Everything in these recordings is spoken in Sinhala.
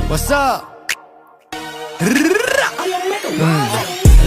What's up?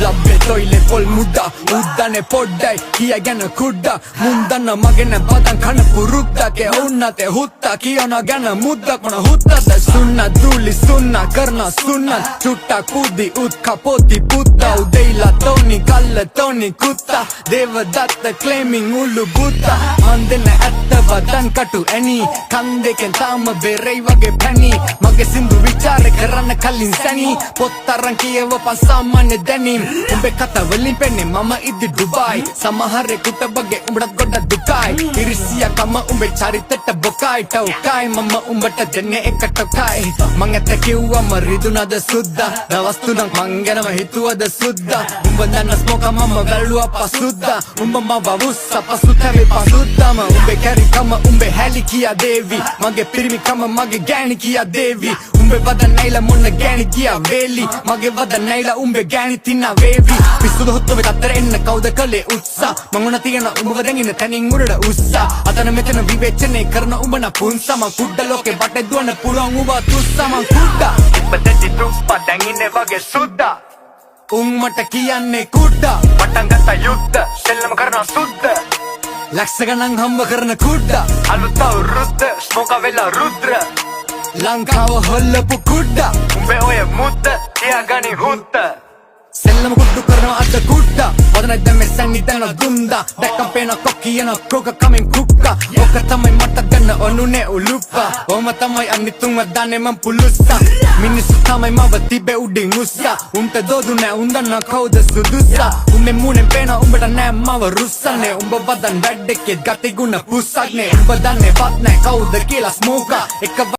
ලබ්බේ තොයිලේ පොල් මුඩා උද්දනේ පොඩ්ඩයි කියගෙන කුඩ්ඩා මුන්දන්න මගෙන බදන් කන පුරුද්දකේ උන්නතේ හුත්තා කියන ගැන මුද්දක් මොන හුත්තද සුන්න දූලි සුන්න කරන සුන්න චුට්ටක් පුදි උත් කපොති පුත්තා උදේලා තෝනි කල්ල තෝනි කුත්තා දේවදත්ත ක්ලේමින් උළු බුත්තා හන්දෙන ඇත්ත වදන් කටු ඇනි කන් දෙකෙන් තාම බෙරයි වගේ පැණි මගේ සින්දු විචාර කරන්න කලින් සැනි පොත්තරන් කියවපන් සාමාන්‍ය දැනීම් උඹේ කතා වලින් පෙන්නේ මම ඉදි ඩුබායි සමහරෙකුට බගේ උඹට ගොඩක් දුකයි ඉරිසියා කම උඹේ චරිතට බොකයි ටෝකයි මම උඹට දෙන්නේ එක ටෝකයි මං ඇත්ත කිව්වම රිදුනද සුද්දා දවස් තුනක් මං ගැනම හිතුවද සුද්දා උඹ දන්න ස්මෝක මම වැළුවා පසුද්දා උඹ මව වුස්ස පසුතැවේ පසුද්දාම උඹේ කැරිකම උඹේ හැලි කියා දේවි මගේ පිරිමිකම මගේ ගෑණි කියා දේවි උඹේ වද නැයිලා මොන ගෑණි කියා වේලි මගේ වද නැයිලා උඹේ ගෑණි තිනා වේවි පිස්සුද හොත්තොවේ තත්තර එන්න කවුද කලේ උත්සා මං උන තියෙන උඹව දැඟින තනින් උඩට උස්සා අතන මෙතන විවේචනය කරන උඹන පුන්සම කුඩ ලෝකේ බටේ දුවන්න පුළුවන් උඹ තුස්සම කුඩා ඉබ්බදටි තුප්පා දැඟින්නේ වගේ සුද්දා උන් මට කියන්නේ කුඩා පටන් ගත්ත යුද්ධ සෙල්ලම කරනවා සුද්ද ලක්ෂ ගණන් හම්බ කරන කුඩා අලුත් අවුරුද්ද ස්මෝක වෙලා රුද්‍ර ලංකාව හොල්ලපු කුඩා උඹේ ඔය මුද්ද තියාගනි හුත්ත සෙල්ලම කුඩු කරනවා අද කුඩා වදන දැම්මේ සංගීතන දුන්දා දැක්කම් පේන කොකියන කෝක කමින් කුක්කා ඔක තමයි මට ගන්න ඔනුනේ උලුප්පා ඔම තමයි අනිතුන් වදන්නේ මං පුලුස්සා මිනිස්සු තමයි මව තිබේ උඩින් උස්සා උන්ට දොදු නෑ උන්දන්න කවුද සුදුස්සා උඹේ මූණෙන් පේන උඹට නෑ මව රුස්සන්නේ උඹ වදන් වැඩ එකේ ගති ගුණ පුස්සක්නේ උඹ දන්නේ වත් නෑ කවුද කියලා ස්මෝකා එක